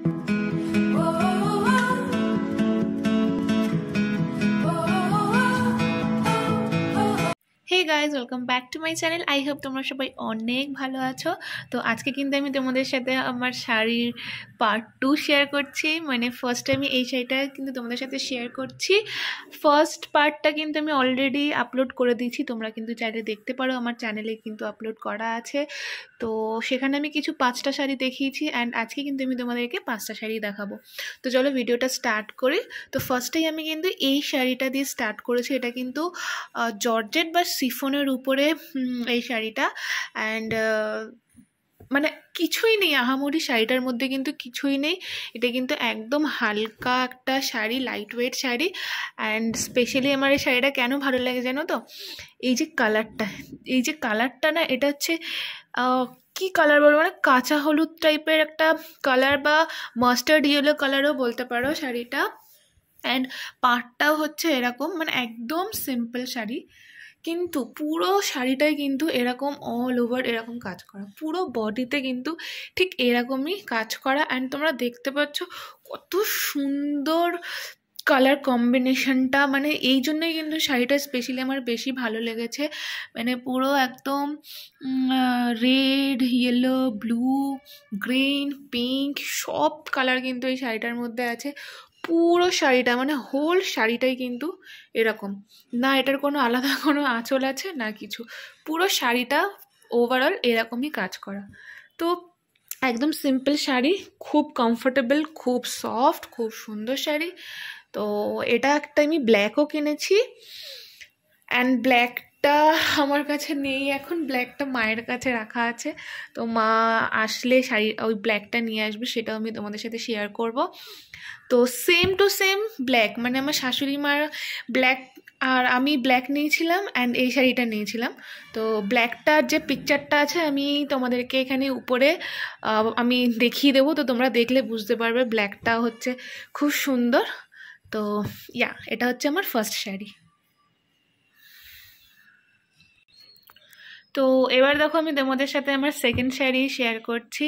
Hey guys welcome back to my channel. I hope তোমরা সবাই অনেক ভালো আছো। তো আজকে কিন্তু আমি তোমাদের সাথে আমার শাড়ির পার্ট 2 শেয়ার করছি। মানে ফার্স্ট আমি এই শাড়িটা কিন্তু তোমাদের সাথে শেয়ার করছি। ফার্স্ট পার্টটা কিন্তু আমি অলরেডি আপলোড করে দিয়েছি, তোমরা কিন্তু চাইলে দেখতে পারো, আমার চ্যানেলে কিন্তু আপলোড করা আছে। তো সেখানে আমি কিছু 5টা শাড়ি দেখিয়েছি অ্যান্ড আজকে কিন্তু আমি তোমাদেরকে 5টা শাড়ি দেখাবো। তো চলো ভিডিওটা স্টার্ট করি। তো ফার্স্টেই আমি কিন্তু এই শাড়িটা দিয়ে স্টার্ট করেছি। এটা কিন্তু জর্জেট বা সিফনের উপরে এই শাড়িটা অ্যান্ড মানে কিছুই নেই আহামরি, শাড়িটার মধ্যে কিন্তু কিছুই নেই। এটা কিন্তু একদম হালকা একটা sari, light weight sari. And specially আমার এই শাড়িটা কেন ভালো লাগে জানো তো? এই যে কালারটা না, এটা হচ্ছে কি কালার বলবো, মানে কাঁচা হলুদ টাইপের একটা কালার বা মাস্টার্ড ইয়েলো কালারও বলতে পারো শাড়িটা। অ্যান্ড পাড়টাও হচ্ছে এরকম, মানে একদম সিম্পল শাড়ি, কিন্তু পুরো শাড়িটাই কিন্তু এরকম অল ওভার এরকম কাজ করা, পুরো বডিতে কিন্তু ঠিক এরকমই কাজ করা। অ্যান্ড তোমরা দেখতে পাচ্ছ কত সুন্দর কালার কম্বিনেশনটা, মানে এই জন্যই কিন্তু শাড়িটা স্পেশালি আমার বেশি ভালো লেগেছে। মানে পুরো একদম red, yellow, blue, green, pink সব কালার কিন্তু এই শাড়িটার মধ্যে আছে। পুরো শাড়িটা মানে হোল শাড়িটাই কিন্তু এরকম, না এটার কোনো আলাদা কোনো আঁচল আছে না কিছু, পুরো শাড়িটা ওভারঅল এরকমই কাজ করা। তো একদম সিম্পল শাড়ি, খুব কমফোর্টেবল, খুব সফট, খুব সুন্দর শাড়ি। তো এটা একটা আমি ব্ল্যাকও কিনেছি অ্যান্ড ব্ল্যাকটা আমার কাছে নেই এখন, ব্ল্যাকটা মায়ের কাছে রাখা আছে। তো মা আসলে শাড়ি ওই ব্ল্যাকটা নিয়ে আসবে, সেটাও আমি তোমাদের সাথে শেয়ার করব। তো সেম টু সেম ব্ল্যাক, মানে আমার শাশুড়ি মার ব্ল্যাক আর আমি ব্ল্যাক নিয়েছিলাম অ্যান্ড এই শাড়িটা নিয়েছিলাম। তো ব্ল্যাকটার যে পিকচারটা আছে আমি তোমাদেরকে এখানে উপরে আমি দেখিয়ে দেবো, তো তোমরা দেখলে বুঝতে পারবে ব্ল্যাকটা হচ্ছে খুব সুন্দর। তো এটা হচ্ছে আমার ফার্স্ট শাড়ি। তো এবার দেখো আমি তোমাদের সাথে আমার সেকেন্ড শাড়ি শেয়ার করছি।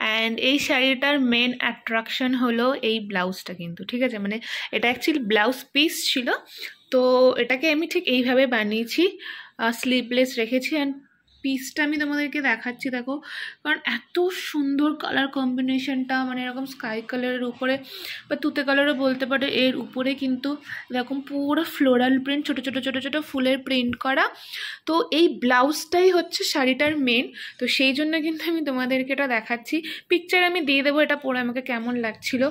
অ্যান্ড এই শাড়িটার মেন অ্যাট্রাকশন হলো এই ব্লাউজটা কিন্তু, ঠিক আছে? মানে এটা অ্যাকচুয়ালি ব্লাউজ পিস ছিল, তো এটাকে আমি ঠিক এইভাবে বানিয়েছি, স্লিভলেস রেখেছি। অ্যান্ড পিসটা আমি তোমাদেরকে দেখাচ্ছি, দেখো, কারণ এত সুন্দর কালার কম্বিনেশনটা, মানে এরকম স্কাই কালারের উপরে বা তুতে কালারও বলতে পারো, এর উপরে কিন্তু এরকম পুরো ফ্লোরাল প্রিন্ট, ছোটো ছোটো ছোটো ছোটো ফুলের প্রিন্ট করা। তো এই ব্লাউজটাই হচ্ছে শাড়িটার মেন, তো সেই জন্য কিন্তু আমি তোমাদেরকে এটা দেখাচ্ছি। পিকচার আমি দিয়ে দেবো এটা পরে আমাকে কেমন লাগছিল।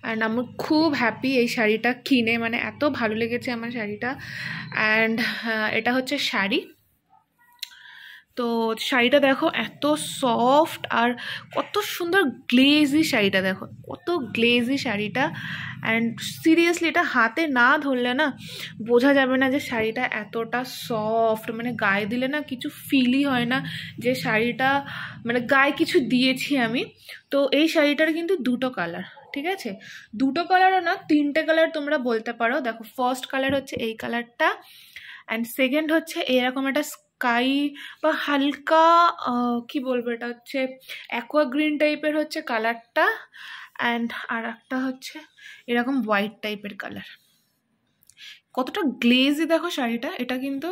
অ্যান্ড আমার খুব হ্যাপি এই শাড়িটা কিনে, মানে এত ভালো লেগেছে আমার শাড়িটা। অ্যান্ড এটা হচ্ছে শাড়ি। তো শাড়িটা দেখো এত সফট আর কত সুন্দর গ্লেজি শাড়িটা, দেখো কত গ্লেজি শাড়িটা। অ্যান্ড সিরিয়াসলি এটা হাতে না ধরলে না বোঝা যাবে না যে শাড়িটা এতটা সফট, মানে গায়ে দিলে না কিছু ফিলই হয় না যে শাড়িটা মানে গায়ে কিছু দিয়েছি আমি। তো এই শাড়িটার কিন্তু দুটো কালার, ঠিক আছে? দুটো কালারও না, 3টে কালার তোমরা বলতে পারো। দেখো ফার্স্ট কালার হচ্ছে এই কালারটা, অ্যান্ড সেকেন্ড হচ্ছে এরকম একটা স্কাই বা হালকা কি বলবো, এটা হচ্ছে অ্যাকোয়া গ্রিন টাইপের হচ্ছে কালারটা। অ্যান্ড আর একটা হচ্ছে এরকম হোয়াইট টাইপের কালার। কতটা গ্লেজি দেখো শাড়িটা, এটা কিন্তু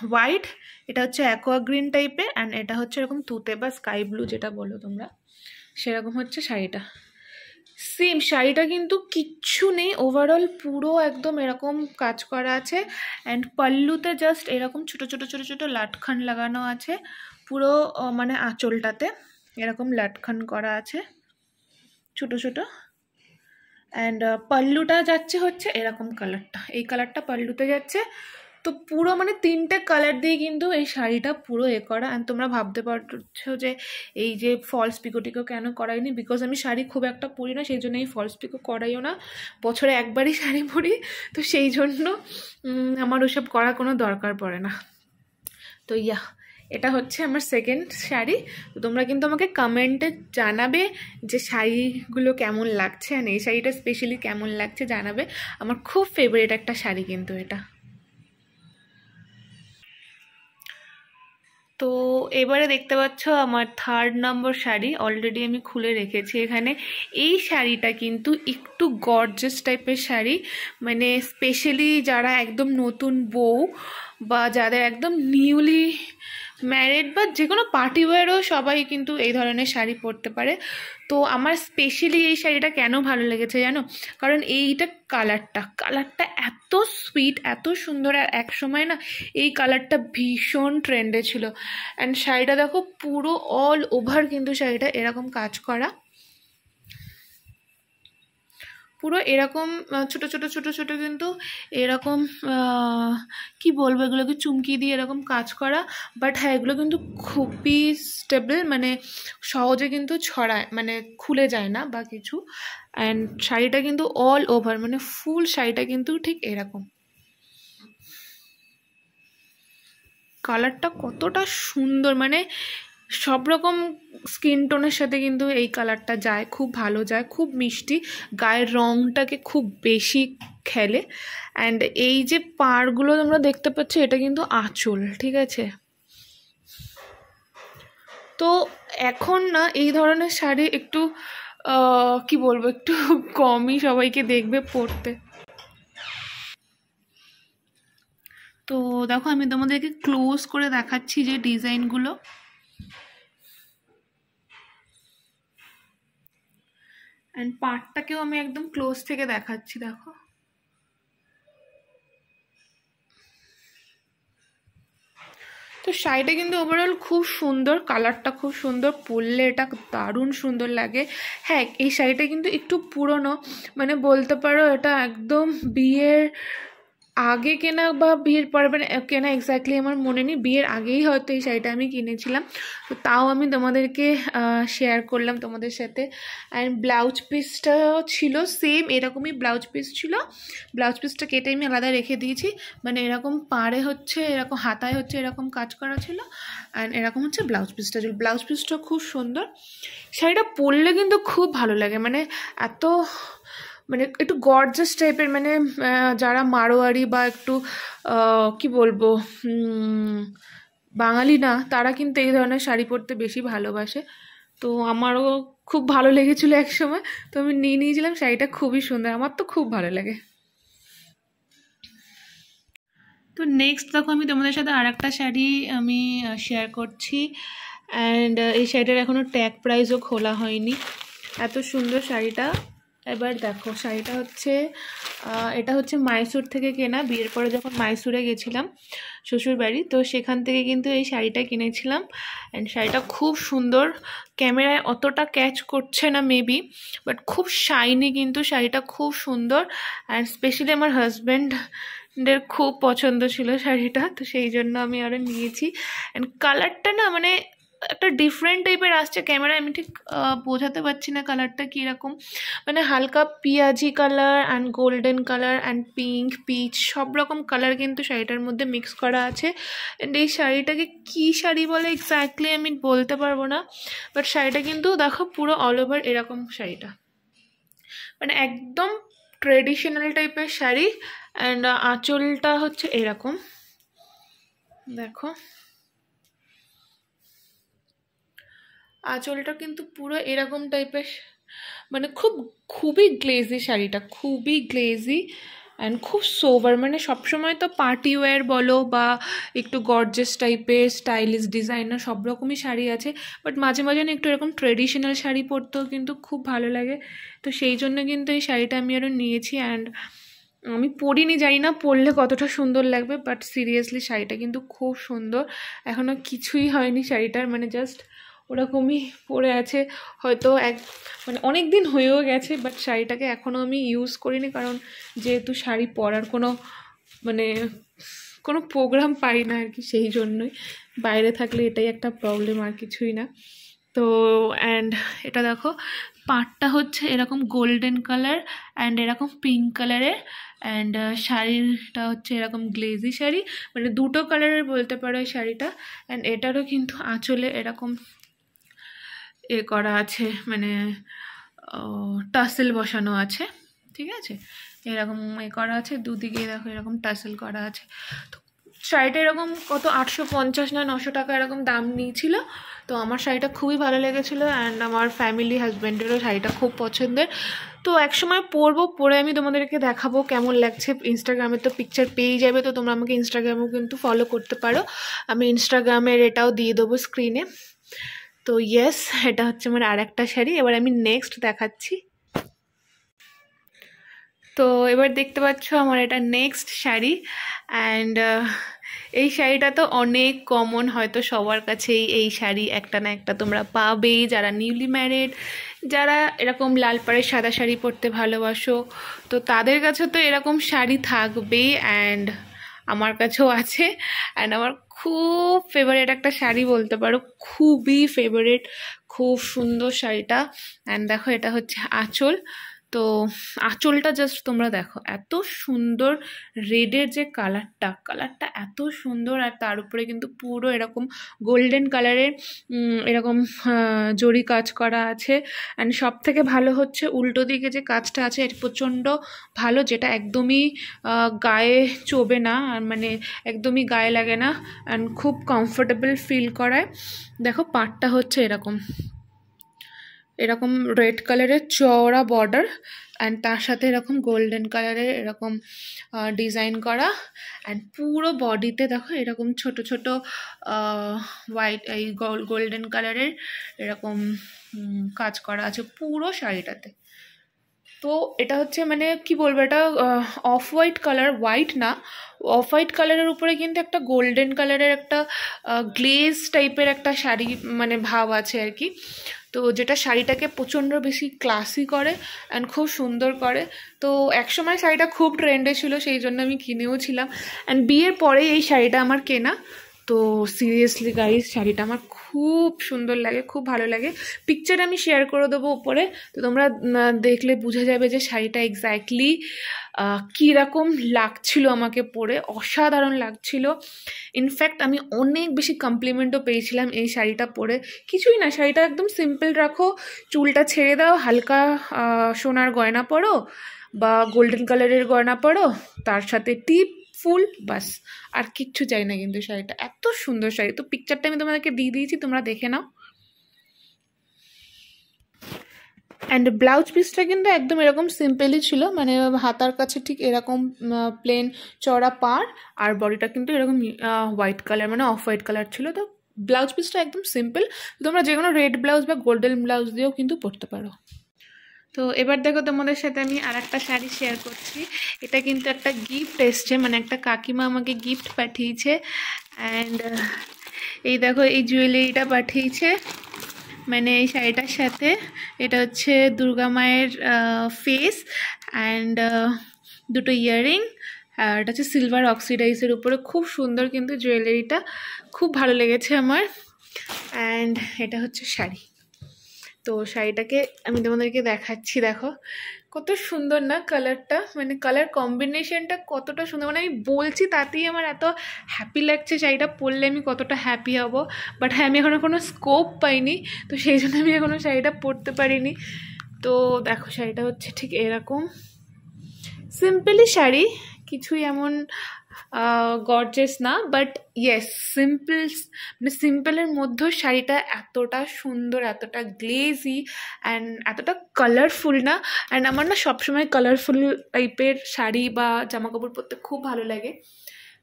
হোয়াইট, এটা হচ্ছে অ্যাকোয়া গ্রিন টাইপের, অ্যান্ড এটা হচ্ছে এরকম তুতে বা স্কাই ব্লু যেটা বলো তোমরা, সেরকম হচ্ছে শাড়িটা। সেম শাড়িটা কিন্তু কিচ্ছু নেই, ওভারঅল পুরো একদম এরকম কাজ করা আছে। অ্যান্ড পাল্লুতে জাস্ট এরকম ছোটো ছোটো ছোটো ছোটো লাটখান লাগানো আছে, পুরো মানে আঁচলটাতে এরকম লাটখান করা আছে ছোটো ছোটো। অ্যান্ড পাল্লুটা যাচ্ছে হচ্ছে এরকম কালারটা, এই কালারটা পাল্লুতে যাচ্ছে। তো পুরো মানে 3টে কালার দিয়ে কিন্তু এই শাড়িটা পুরো করা। অ্যান্ড তোমরা ভাবতে পারছো যে এই যে ফলস পিকো কেন করাইনি, বিকজ আমি শাড়ি খুব একটা পরি না, সেই জন্য এই ফলস পিকো করাইও না, বছরে একবারই শাড়ি পরি, তো সেই জন্য আমার ওসব করার কোনো দরকার পড়ে না। তো এটা হচ্ছে আমার সেকেন্ড শাড়ি। তো তোমরা কিন্তু আমাকে কমেন্টে জানাবে যে শাড়িগুলো কেমন লাগছে, আর এই শাড়িটা স্পেশালি কেমন লাগছে জানাবে। আমার খুব ফেভারিট একটা শাড়ি কিন্তু এটা। তো এবারে দেখতে পাচ্ছ আমার 3rd নম্বর শাড়ি অলরেডি আমি খুলে রেখেছি এখানে। এই শাড়িটা কিন্তু একটু গর্জাস টাইপের শাড়ি, মানে স্পেশালি যারা একদম নতুন বউ বা যাদের একদম নিউলি ম্যারিড বা যে কোনো পার্টি ওয়্যারও সবাই কিন্তু এই ধরনের শাড়ি পরতে পারে। তো আমার স্পেশালি এই শাড়িটা কেন ভালো লেগেছে জানো? কারণ এইটা কালারটা এত সুইট, এত সুন্দর, আর এক সময় না এই কালারটা ভীষণ ট্রেন্ডে ছিল। অ্যান্ড শাড়িটা দেখো পুরো অল ওভার কিন্তু শাড়িটা এরকম কাজ করা, পুরো এরকম ছোট ছোট ছোট ছোট কিন্তু এরকম কি বলবো, এগুলোকে চুমকি দিয়ে এরকম কাজ করা। বাট হ্যাঁ, এগুলো কিন্তু খুবই স্টেবল, মানে সহজে কিন্তু ছড়ায়, মানে খুলে যায় না বা কিছু। অ্যান্ড শাড়িটা কিন্তু অল ওভার, মানে ফুল শাড়িটা কিন্তু ঠিক এরকম। কালারটা কতটা সুন্দর, মানে সব রকম স্কিন টোনের সাথে কিন্তু এই কালারটা যায়, খুব ভালো যায়, খুব মিষ্টি, গায়ের রঙটাকে খুব বেশি খেলে। অ্যান্ড এই যে পাড়গুলো তোমরা দেখতে পাচ্ছ, এটা কিন্তু আঁচল, ঠিক আছে? তো এখন না এই ধরনের শাড়ি একটু কি বলবো, একটু কমই সবাইকে দেখবে পরতে। তো দেখো আমি তোমাদেরকে ক্লোজ করে দেখাচ্ছি যে ডিজাইনগুলো। অ্যান্ড পার্টটাকেও আমি একদম ক্লোজ থেকে দেখাচ্ছি, দেখো। তো শাড়িটা কিন্তু ওভারঅল খুব সুন্দর, কালারটা খুব সুন্দর, পরলে এটা দারুণ সুন্দর লাগে। হ্যাঁ, এই শাড়িটা কিন্তু একটু পুরনো, মানে বলতে পারো এটা একদম বিয়ের আগে কেনা বা বিয়ের পরে মানে কেনা এক্স্যাক্টলি আমার মনে নেই, বিয়ের আগেই হয়তো এই শাড়িটা আমি কিনেছিলাম। তো তাও আমি তোমাদেরকে শেয়ার করলাম তোমাদের সাথে। অ্যান্ড ব্লাউজ পিসটাও ছিল সেম এরকমই, ব্লাউজ পিস ছিল, ব্লাউজ পিসটা কেটে আমি আলাদা রেখে দিয়েছি। মানে এরকম পাড়ে হচ্ছে এরকম, হাতায় হচ্ছে এরকম কাজ করা ছিল, অ্যান্ড এরকম হচ্ছে ব্লাউজ পিসটা ছিল। ব্লাউজ পিসটা খুব সুন্দর, শাড়িটা পরলে কিন্তু খুব ভালো লাগে, মানে এত মানে একটু গর্জাস টাইপের, মানে যারা মারোয়ারি বা একটু কি বলবো বাঙালি না, তারা কিন্তু এই ধরনের শাড়ি পরতে বেশি ভালোবাসে। তো আমারও খুব ভালো লেগেছিলো এক সময়, তো আমি নিয়ে নিয়েছিলাম। শাড়িটা খুবই সুন্দর, আমার তো খুব ভালো লাগে। তো নেক্সট দেখো আমি তোমাদের সাথে আর একটা শাড়ি আমি শেয়ার করছি। অ্যান্ড এই শাড়িটার এখনও ট্যাগ প্রাইসও খোলা হয়নি, এত সুন্দর শাড়িটা। এবার দেখো শাড়িটা হচ্ছে এটা হচ্ছে মাইসুর থেকে কেনা, বিয়ের পরে যখন মাইসুরে গেছিলাম শ্বশুরবাড়ি, তো সেখান থেকে কিন্তু এই শাড়িটা কিনেছিলাম। অ্যান্ড শাড়িটা খুব সুন্দর, ক্যামেরায় অতটা ক্যাচ করছে না মেবি, বাট খুব শাইনি কিন্তু শাড়িটা, খুব সুন্দর। অ্যান্ড স্পেশালি আমার হাজব্যান্ডের খুব পছন্দ ছিল শাড়িটা, তো সেই জন্য আমি আরও নিয়েছি। অ্যান্ড কালারটা না মানে একটা ডিফারেন্ট টাইপের আসছে, ক্যামেরায় আমি ঠিক বোঝাতে পারছি না কালারটা কীরকম, মানে হালকা পিঁয়াজি colour and golden colour and pink, peach, সব রকম কালার কিন্তু শাড়িটার মধ্যে মিক্স করা আছে। অ্যান্ড এই শাড়িটাকে কী শাড়ি বলে এক্স্যাক্টলি আমি বলতে পারবো না, বাট শাড়িটা কিন্তু দেখো পুরো অল ওভার এরকম শাড়িটা, মানে একদম ট্রেডিশনাল টাইপের শাড়ি। অ্যান্ড আঁচলটা হচ্ছে এরকম, দেখো আঁচলটা কিন্তু পুরো এরকম টাইপের, মানে খুবই গ্লেজি শাড়িটা, খুবই গ্লেজি অ্যান্ড খুব সোভার। মানে সবসময় তো পার্টি ওয়্যার বলো বা একটু গর্জাস টাইপের স্টাইলিশ ডিজাইনার সব রকমই শাড়ি আছে, বাট মাঝে মাঝে না একটু এরকম ট্রেডিশনাল শাড়ি পরতেও কিন্তু খুব ভালো লাগে। তো সেই জন্য কিন্তু এই শাড়িটা আমি আরও নিয়েছি। অ্যান্ড আমি পরিনি, জানি না পরলে কতটা সুন্দর লাগবে, বাট সিরিয়াসলি শাড়িটা কিন্তু খুব সুন্দর। এখনও কিছুই হয়নি শাড়িটার, মানে জাস্ট ওরকমই পরে আছে, হয়তো মানে অনেক দিন হয়েও গেছে, বাট শাড়িটাকে এখনও আমি ইউজ করিনি, কারণ যেহেতু শাড়ি পরার মানে কোনো প্রোগ্রাম পাই না আর কি, সেই জন্যই। বাইরে থাকলে এটাই একটা প্রবলেম, আর কিছুই না। তো অ্যান্ড এটা দেখো পাড়টা হচ্ছে এরকম গোল্ডেন কালার অ্যান্ড এরকম পিঙ্ক কালারের। অ্যান্ড শাড়িটা হচ্ছে এরকম গ্লেজি শাড়ি, মানে দুটো কালারের বলতে পারো এই শাড়িটা। অ্যান্ড এটারও কিন্তু আঁচলে এরকম করা আছে, মানে টাসেল বসানো আছে, ঠিক আছে, এরকম করা আছে দুদিকে, দেখো এরকম টাসেল করা আছে। তো শাড়িটা এরকম কত 850 না 900 টাকা এরকম দাম নিয়েছিল। তো আমার শাড়িটা খুবই ভালো লেগেছিলো অ্যান্ড আমার ফ্যামিলি হাজব্যান্ডেরও শাড়িটা খুব পছন্দের। তো একসময় পরবো, পরে আমি তোমাদেরকে দেখাবো কেমন লাগছে। ইনস্টাগ্রামে তো পিকচার পেয়ে যাবে, তো তোমরা আমাকে ইনস্টাগ্রামেও কিন্তু ফলো করতে পারো, আমি ইনস্টাগ্রামের এটাও দিয়ে দেবো স্ক্রিনে। তো ইয়েস, এটা হচ্ছে আমার আর একটা শাড়ি। এবার আমি নেক্সট দেখাচ্ছি। তো এবার দেখতে পাচ্ছ আমার এটা নেক্সট শাড়ি অ্যান্ড এই শাড়িটা তো অনেক কমন, হয়তো সবার কাছেই এই শাড়ি একটা না একটা তোমরা পাবেই, যারা নিউলি ম্যারিড, যারা এরকম লাল পাড়ের সাদা শাড়ি পরতে ভালোবাসো, তো তাদের কাছে তো এরকম শাড়ি থাকবেই অ্যান্ড আমার কাছেও আছে। অ্যান্ড আমার খুব ফেভারিট একটা শাড়ি বলতে পারো, খুবই ফেভারিট, খুব সুন্দর শাড়িটা। অ্যান্ড দেখো এটা হচ্ছে আঁচল। তো আঁচলটা জাস্ট তোমরা দেখো, এত সুন্দর রেডের যে কালারটা এত সুন্দর, আর তার উপরে কিন্তু পুরো এরকম গোল্ডেন কালারের এরকম জরি কাজ করা আছে। অ্যান্ড সব থেকে ভালো হচ্ছে উল্টো দিকে যে কাজটা আছে এটা প্রচণ্ড ভালো, যেটা একদমই গায়ে চোবে না, আর মানে একদমই গায়ে লাগে না অ্যান্ড খুব কমফোর্টেবল ফিল করায়। দেখো পাটটা হচ্ছে এরকম এরকম রেড কালারের চওড়া বর্ডার অ্যান্ড তার সাথে এরকম গোল্ডেন কালারের এরকম ডিজাইন করা, অ্যান্ড পুরো বডিতে দেখো এরকম ছোট ছোট হোয়াইট এই গোল্ডেন কালারের এরকম কাজ করা আছে পুরো শাড়িটাতে। তো এটা হচ্ছে মানে কি বলবো, এটা অফ হোয়াইট কালার, হোয়াইট না, অফ হোয়াইট কালারের উপরে কিন্তু একটা গোল্ডেন কালারের একটা গ্লেজ টাইপের একটা শাড়ি মানে ভাব আছে আর কি। তো যেটা শাড়িটাকে প্রচণ্ড বেশি ক্লাসি করে অ্যান্ড খুব সুন্দর করে। তো একসময় শাড়িটা খুব ট্রেন্ডে ছিল, সেই জন্য আমি কিনেও ছিলাম অ্যান্ড বিয়ের পরে এই শাড়িটা আমার কেনা। তো সিরিয়াসলি গাইস, শাড়িটা আমার খুব সুন্দর লাগে, খুব ভালো লাগে। পিকচার আমি শেয়ার করে দেবো উপরে, তো তোমরা দেখলে বুঝে যাবে যে শাড়িটা এক্স্যাক্টলি কীরকম লাগছিল আমাকে পরে, অসাধারণ লাগছিল। ইনফ্যাক্ট আমি অনেক বেশি কমপ্লিমেন্টও পেয়েছিলাম এই শাড়িটা পরে। কিছুই না, শাড়িটা একদম সিম্পল রাখো, চুলটা ছেড়ে দাও, হালকা সোনার গয়না পরো বা গোল্ডেন কালারের গয়না পরো, তার সাথে টিপ ফুল, বাস আর কিচ্ছু চাই না। কিন্তু শাড়িটা এত সুন্দর শাড়ি, তো পিকচারটা আমি তোমাদেরকে দিয়ে দিয়েছি, তোমরা দেখে নাও। অ্যান্ড ব্লাউজ পিসটা কিন্তু একদম এরকম সিম্পলই ছিল, মানে হাতার কাছে ঠিক এরকম প্লেন চড়া পাড়, আর বডিটা কিন্তু এরকম হোয়াইট কালার মানে অফ হোয়াইট কালার ছিল। তো ব্লাউজ পিসটা একদম সিম্পল, তোমরা যে কোনো রেড ব্লাউজ বা গোল্ডেন ব্লাউজ দিয়েও কিন্তু পরতে পারো। তো এবার দেখো তোমাদের সাথে আমি আর একটা শাড়ি শেয়ার করছি। এটা কিন্তু একটা গিফট এসছে, মানে একটা কাকিমা আমাকে গিফট পাঠিয়েছে অ্যান্ড এই দেখো এই জুয়েলারিটা পাঠিয়েছে, মানে এই শাড়িটার সাথে। এটা হচ্ছে দুর্গা মায়ের ফেস অ্যান্ড দুটো ইয়াররিং, আর এটা হচ্ছে সিলভার অক্সিডাইজের উপরে, খুব সুন্দর কিন্তু জুয়েলারিটা, খুব ভালো লেগেছে আমার। অ্যান্ড এটা হচ্ছে শাড়ি। তো শাড়িটাকে আমি তোমাদেরকে দেখাচ্ছি, দেখো কত সুন্দর না কালারটা, মানে কালার কম্বিনেশনটা কতটা সুন্দর, মানে আমি বলছি তাতেই আমার এত হ্যাপি লাগছে। শাড়িটা পরলে আমি কতটা হ্যাপি হব, বাট হ্যাঁ আমি এখনও কোনো স্কোপ পাইনি, তো সেই জন্য আমি এখনও শাড়িটা পরতে পারিনি। তো দেখো শাড়িটা হচ্ছে ঠিক এরকম সিম্পলি শাড়ি, কিছুই এমন গর্জেস না, বাট ইয়েস সিম্পল, মানে সিম্পলের মধ্যেও শাড়িটা এতটা সুন্দর, এতটা গ্লেজি অ্যান্ড এতটা কালারফুল না। অ্যান্ড আমার না সবসময় কালারফুল টাইপের শাড়ি বা জামা কাপড় পরতে খুব ভালো লাগে।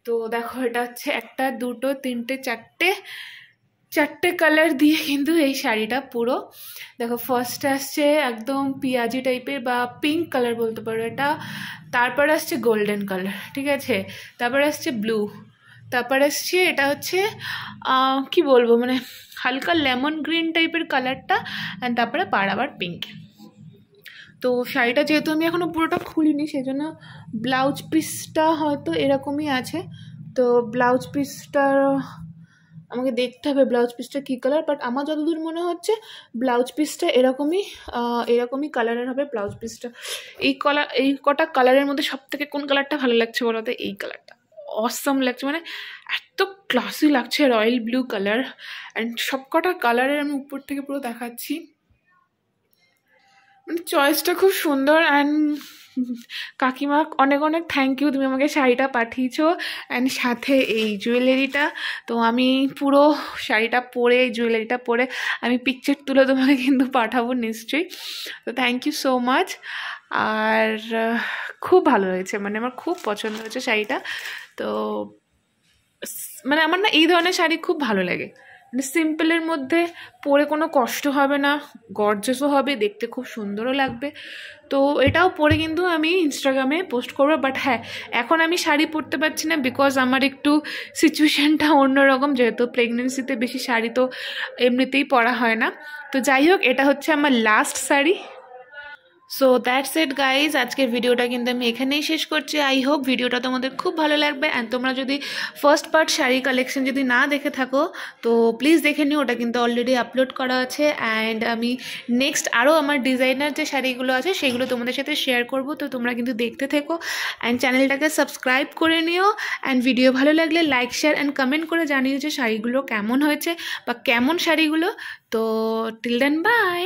তো দেখো এটা হচ্ছে একটা দুটো তিনটে চারটে কালার দিয়ে কিন্তু এই শাড়িটা পুরো। দেখো ফার্স্ট আসছে একদম পিঁয়াজি টাইপের বা পিঙ্ক কালার বলতে পারো এটা, তারপর আসছে গোল্ডেন কালার, ঠিক আছে, তারপর আসছে ব্লু, তারপর আসছে এটা হচ্ছে কি বলবো মানে হালকা লেমন গ্রিন টাইপের কালারটা, অ্যান্ড তারপরে আবার পিঙ্ক। তো শাড়িটা যেহেতু আমি এখনও পুরোটা খুলিনি, সেই জন্য ব্লাউজ পিসটা হয়তো এরকমই আছে। তো ব্লাউজ পিসটা আমাকে দেখতে হবে ব্লাউজ পিসটা কী কালার, বাট আমার যতদূর মনে হচ্ছে ব্লাউজ পিসটা এরকমই কালারের হবে ব্লাউজ পিসটা। এই কটা কালারের মধ্যে সব থেকে কোন কালারটা ভালো লাগছে বলো তো? এই কালারটা অসাম লাগছে, মানে এত ক্লাসি লাগছে, রয়্যাল ব্লু কালার। অ্যান্ড সব কটা কালারের আমি উপর থেকে পুরো দেখাচ্ছি, মানে চয়েসটা খুব সুন্দর। অ্যান্ড কাকিমা অনেক অনেক থ্যাংক ইউ, তুমি আমাকে শাড়িটা পাঠিয়েছো অ্যান্ড সাথে এই জুয়েলারিটা। তো আমি পুরো শাড়িটা পরে, জুয়েলারিটা পরে আমি পিকচার তুলে তোমাকে কিন্তু পাঠাবো নিশ্চয়ই। তো থ্যাংক ইউ সো মাচ। আর খুব ভালো হয়েছে, মানে আমার খুব পছন্দ হয়েছে শাড়িটা। তো মানে আমার না এই ধরনের শাড়ি খুব ভালো লাগে, মানে সিম্পলের মধ্যে পরে কোনো কষ্ট হবে না, গর্জাসও হবে, দেখতে খুব সুন্দরও লাগবে। তো এটাও পরে কিন্তু আমি ইনস্টাগ্রামে পোস্ট করবো। বাট হ্যাঁ, এখন আমি শাড়ি পরতে পারছি না বিকজ আমার একটু সিচুয়েশানটা অন্যরকম, যেহেতু প্রেগনেন্সিতে বেশি শাড়ি তো এমনিতেই পরা হয় না। তো যাই হোক, এটা হচ্ছে আমার last sari. So that's it guys, আজকের ভিডিওটা কিন্তু আমি এখানেই শেষ করছি। আই হোপ ভিডিওটা তোমাদের খুব ভালো লাগবে। অ্যান্ড তোমরা যদি ফার্স্ট পার্ট শাড়ি কালেকশন যদি না দেখে থাকো তো প্লিজ দেখে নিও, ওটা কিন্তু অলরেডি আপলোড করা আছে। অ্যান্ড আমি নেক্সট আরও আমার ডিজাইনার যে শাড়িগুলো আছে সেগুলো তোমাদের সাথে শেয়ার করব, তো তোমরা কিন্তু দেখতে থেকো। অ্যান্ড চ্যানেলটাকে সাবস্ক্রাইব করে নিও। অ্যান্ড ভিডিও ভালো লাগলে লাইক, শেয়ার অ্যান্ড কমেন্ট করে জানিও যে শাড়িগুলো কেমন হয়েছে বা কেমন শাড়িগুলো। তো টিল দেন বাই।